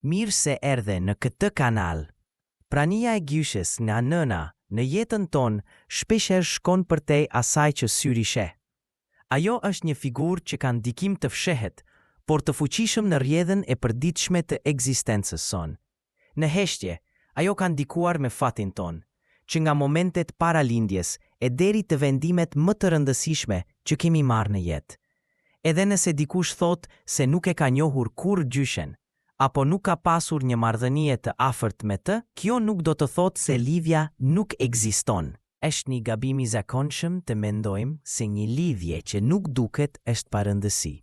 Mirë se erdhe në këtë kanal. Prania e gjyshes nga nëna në jetën tonë shpesher shkon përtej asaj që syri sheh. Ajo është një figurë që ka ndikim të fshehet, por të fuqishëm në rrjedhën e përditshme të ekzistencës sonë. Në heshtje, ajo ka ndikuar me fatin tonë, që nga momentet para lindjes e deri të vendimet më të rëndësishme që kemi marrë në jetë. Edhe nëse dikush thot se nuk e ka njohur kur gjyshen, apo nuk ka pasur një marrëdhënie të afërt me të, kjo nuk do të thotë se lidhja nuk ekziston. Është një gabim i zakonshëm të mendojmë se një lidhje që nuk duket është pa rëndësi.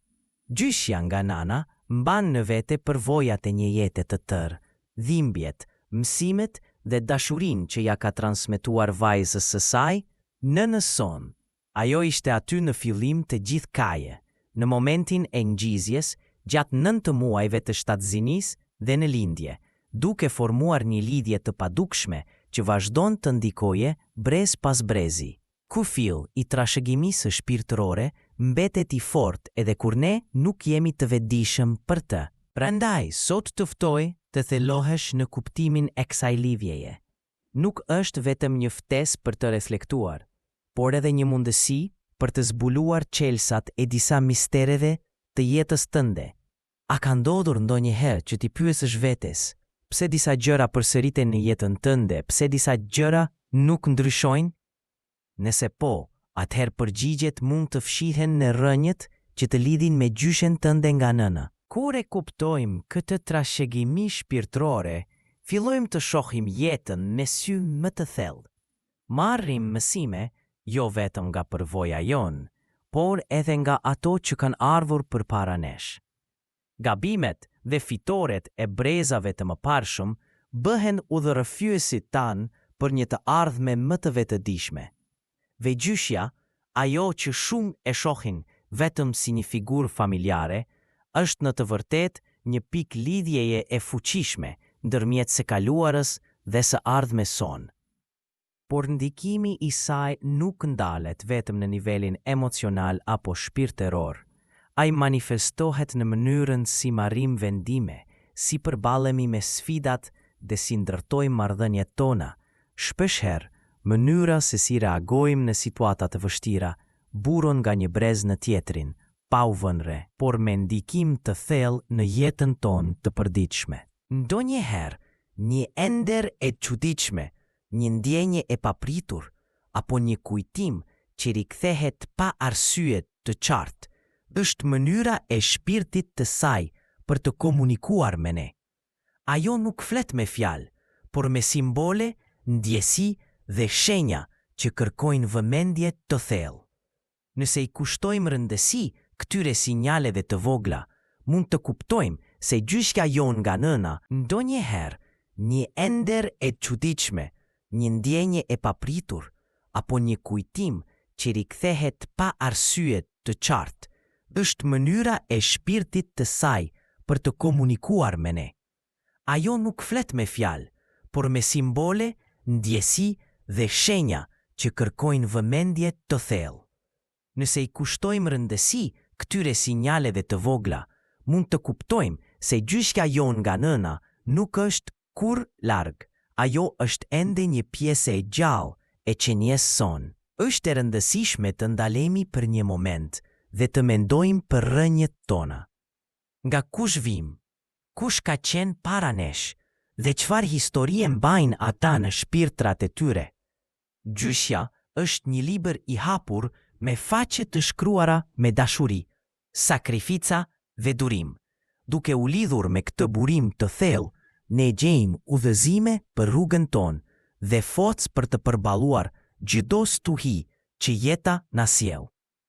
Gjyshja nga nana mban në vete përvojat e një jete të tërë, dhimbjet, mësimet dhe dashurinë që ja ka transmetuar vajzës së saj, nënës sonë. Ajo ishte aty në fillim të gjithkaje, në momentin e ngjizjes, gjatë 9 muajve të shtatëzinisë dhe në lindje, duke formuar një lidhje të padukshme që vazhdon të ndikoje brez pas brezi. Kufill i trashëgimisë shpirtërore mbetet i fortë edhe kur ne nuk jemi të vetëdijshëm për të. Prandaj, sot të ftoj të thellohesh në kuptimin e kësaj lidhjeje. Nuk është vetëm një ftesë për të reflektuar, por edhe një mundësi për të zbuluar çelësat e disa mistereve të jetës tënde. A ka ndodhur ndonjëherë që ti pyesësh vetes, pse disa gjëra përsëriten në jetën tënde, pse disa gjëra nuk ndryshojnë? Nëse po, atëherë përgjigjet mund të fshihen në rrënjët që të lidhin me gjyshen tënde nga nëna. Kur e kuptojmë këtë trashëgimi shpirtërore, fillojmë të shohim jetën me sy më të thellë. Marrim mësime jo vetëm nga përvoja jonë, por edhe nga ato që kanë ardhur përpara nesh. Gabimet dhe fitoret e brezave të mëparshëm bëhen udhërëfyesit tanë për një të ardhme më të vetëdijshme. Dhe gjyshja, ajo që shumë e shohin vetëm si një figurë familjare, është në të vërtet një pikë lidhjeje e fuqishme ndërmjet së kaluarës dhe së ardhme sonë. Por ndikimi i saj nuk ndalet vetëm në nivelin emocional apo shpirtëror. Ai manifestohet në mënyrën si marrim vendime, si përballemi me sfidat dhe si ndërtojmë marrëdhëniet tona. Shpeshherë, mënyra se si reagojmë në situata të vështira buron nga një brez në tjetrin, pa u vënë re, por me ndikim të thellë në jetën tonë të përditshme. Ndonjëherë, një ender e çuditshme, një ndjenje e papritur, apo një kujtim që rikthehet pa arsye të qartë, është mënyra e shpirtit të saj për të komunikuar me ne. Ajo nuk flet me fjalë, por me simbole, ndjesi dhe shenja që kërkojnë vëmendje të thellë. Nëse i kushtojmë rëndësi këtyre sinjaleve të vogla, mund të kuptojmë se gjyshja jon nga nëna ndonjëherë një ender e çuditshme, një ndjenje e papritur, apo një kujtim që rikthehet pa arsye të qartë, është mënyra e shpirtit të saj për të komunikuar me ne. Ajo nuk flet me fjalë, por me simbole, ndjesi dhe shenja që kërkojnë vëmendje të thellë. Nëse i kushtojmë rëndësi këtyre sinjaleve të vogla, mund të kuptojmë se gjyshja jon nga nëna nuk është kur larg. Ajo është ende një pjesë e gjallë e qenies sonë. Është e rëndësishme të ndalemi për një moment dhe të mendojmë për rrënjët tona. Nga kush vim, kush ka qenë para nesh dhe çfarë historie mbajnë ata në shpirtrat e tyre. Gjyshja është një libër i hapur me faqe të shkruara me dashuri, sakrifica dhe durim. Duke u lidhur me këtë burim të thellë, ne gjejmë udhëzime për rrugën tonë dhe forcë për të përballuar çdo stuhi që jeta na sjell.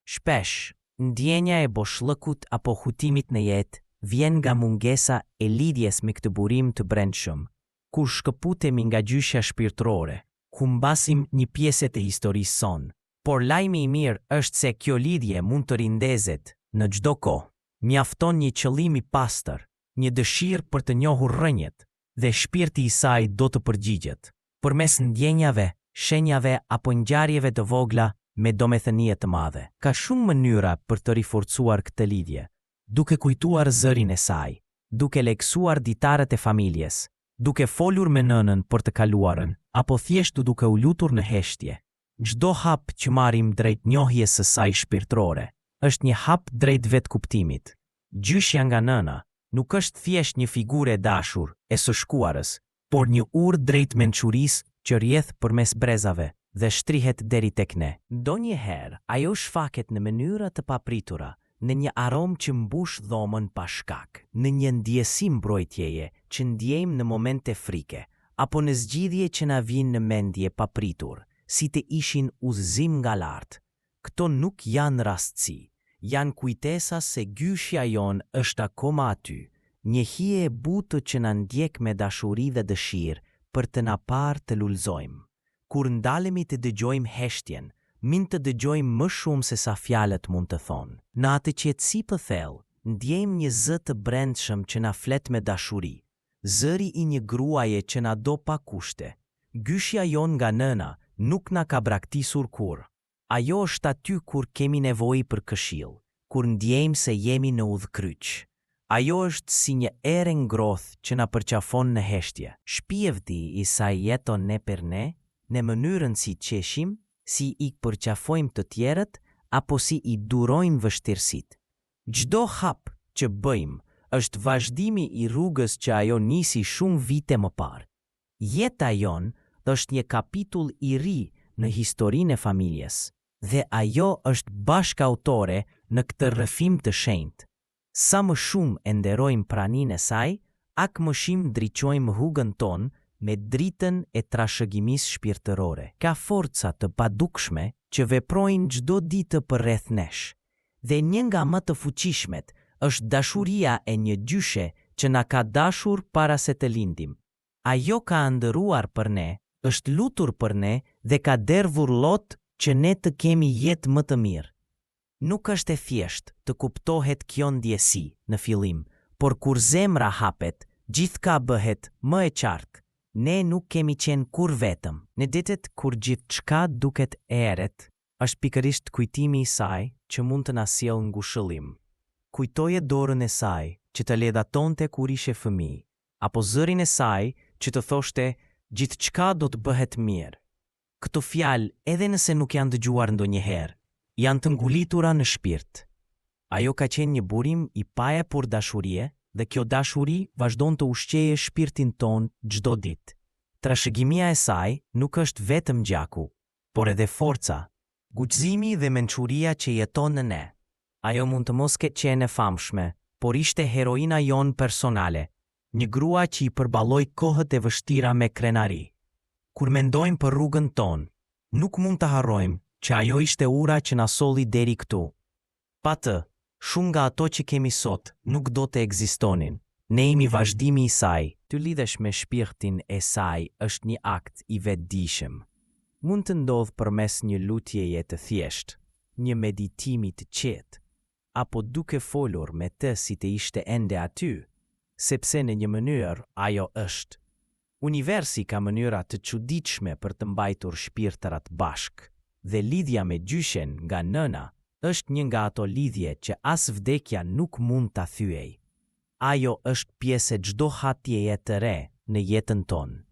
Shpesh, ndjenja e boshllëkut apo hutimit në jetë vjen nga mungesa e lidhjes me këtë burim të brendshëm. Kur shkëputemi nga gjyshja shpirtërore, humbasim një pjesë të historisë sonë. Por lajmi i mirë është se kjo lidhje mund të rindezet në çdo kohë. Mjafton një qëllim i pastër, një dëshirë për të njohur rrënjët, dhe shpirti i saj do të përgjigjet. Përmes ndjenjave, shenjave apo ngjarjeve të vogla me domethënie të madhe. Ka shumë mënyra për të riforcuar këtë lidhje, duke kujtuar zërin e saj, duke leksuar ditarët e familjes, duke folur me nënën për të kaluarën, apo thjesht duke u lutur në heshtje. Çdo hap që marrim drejt njohjes së saj shpirtërore është një hap drejt vetkuptimit. Gjyshja nga nëna nuk është thjesht një figurë e dashur e së shkuarës, por një urë drejt mençurisë që rrjedh përmes brezave dhe shtrihet deri tek ne. Ndonjëherë ajo shfaket në mënyra të papritura, në një aromë që mbush dhomën pa shkak, në një ndjesi mbrojtjeje që ndjejmë në momente frike, apo në zgjidhje që na vijnë në mendje papritur, si të ishin udhëzim nga lart. Këto nuk janë rastësi, janë kujtesa se gjyshja jon është akoma aty, një hije e butë që na ndjek me dashuri dhe dëshirë për të na parë të lulëzojmë. Kur ndalemi të dëgjojmë heshtjen, min të dëgjojmë më shumë se sa fjalët mund të thonë. Në atë qetësi pëthellë, ndjejmë një zë të brendshëm që na flet me dashuri, zëri i një gruaje që na do pa kushte. Gjyshja jon nga nëna nuk na ka braktisur kur. Ajo është aty kur kemi nevojë për këshill, kur ndjejmë se jemi në udhkryq. Ajo është si një erë ngrohtë që na përqafon në heshtje. Shpirti i saj jeton ne për ne, në mënyrën si qeshim, si i përqafojmë të tjerët, apo si i durojmë vështirësitë. Çdo hap që bëjmë është vazhdimi i rrugës që ajo nisi shumë vite më parë. Jeta jon është një kapitull i ri në historinë e familjes, dhe ajo është bashkëautore në këtë rrëfim të shenjtë. Sa më shumë e nderojmë praninë e saj, aq më shumë ndriçojmë rrugën tonë me dritën e trashëgimisë shpirtërore. Ka forca të padukshme që veprojnë çdo ditë përreth nesh, dhe një nga më të fuqishmet është dashuria e një gjyshe që na ka dashur para se të lindim. Ajo ka ndëruar për ne, është lutur për ne dhe ka dervur lot që ne të kemi jetë më të mirë. Nuk është e thjesht të kuptohet kjo ndjesi në fillim, por kur zemra hapet, gjithka bëhet më e qartë. Ne nuk kemi qenë kur vetëm. Në ditët kur gjithçka duket e errët, është pikërisht kujtimi i saj që mund të na sjellë ngushëllim. Kujtoje dorën e saj që të ledatonte kur ishe fëmijë, apo zërin e saj që të thoshte gjithçka do të bëhet mirë. Këto fjalë, edhe nëse nuk janë dëgjuar ndonjëherë, janë të ngulitura në shpirt. Ajo ka qenë një burim i paepur dashurie, dhe kjo dashuri vazhdon të ushqeje shpirtin ton çdo ditë. Trashëgimia e saj nuk është vetëm gjaku, por edhe forca, guximi dhe mençuria që jeton në ne. Ajo mund të mos ketë qenë e famshme, por ishte heroina jon personale, një grua që i përballoi kohët e vështira me krenari. Kur mendojmë për rrugën tonë, nuk mund të harrojmë që ajo ishte ura që na solli deri këtu. Pa të, shumë nga ato që kemi sot nuk do të ekzistonin. Ne jemi vazhdimi i saj. Të lidhesh me shpirtin e saj është një akt i vetëdijshëm. Mund të ndodhë përmes një lutjeje të thjeshtë, një meditimi të qetë, apo duke folur me të si të ishte ende aty, sepse në një mënyrë ajo është. Universi ka mënyra të çuditshme për të mbajtur shpirtrat bashk, dhe lidhja me gjyshen nga nëna është një nga ato lidhje që as vdekja nuk mund ta thyej. Ajo është pjesë e çdo hatjeje të re në jetën tonë.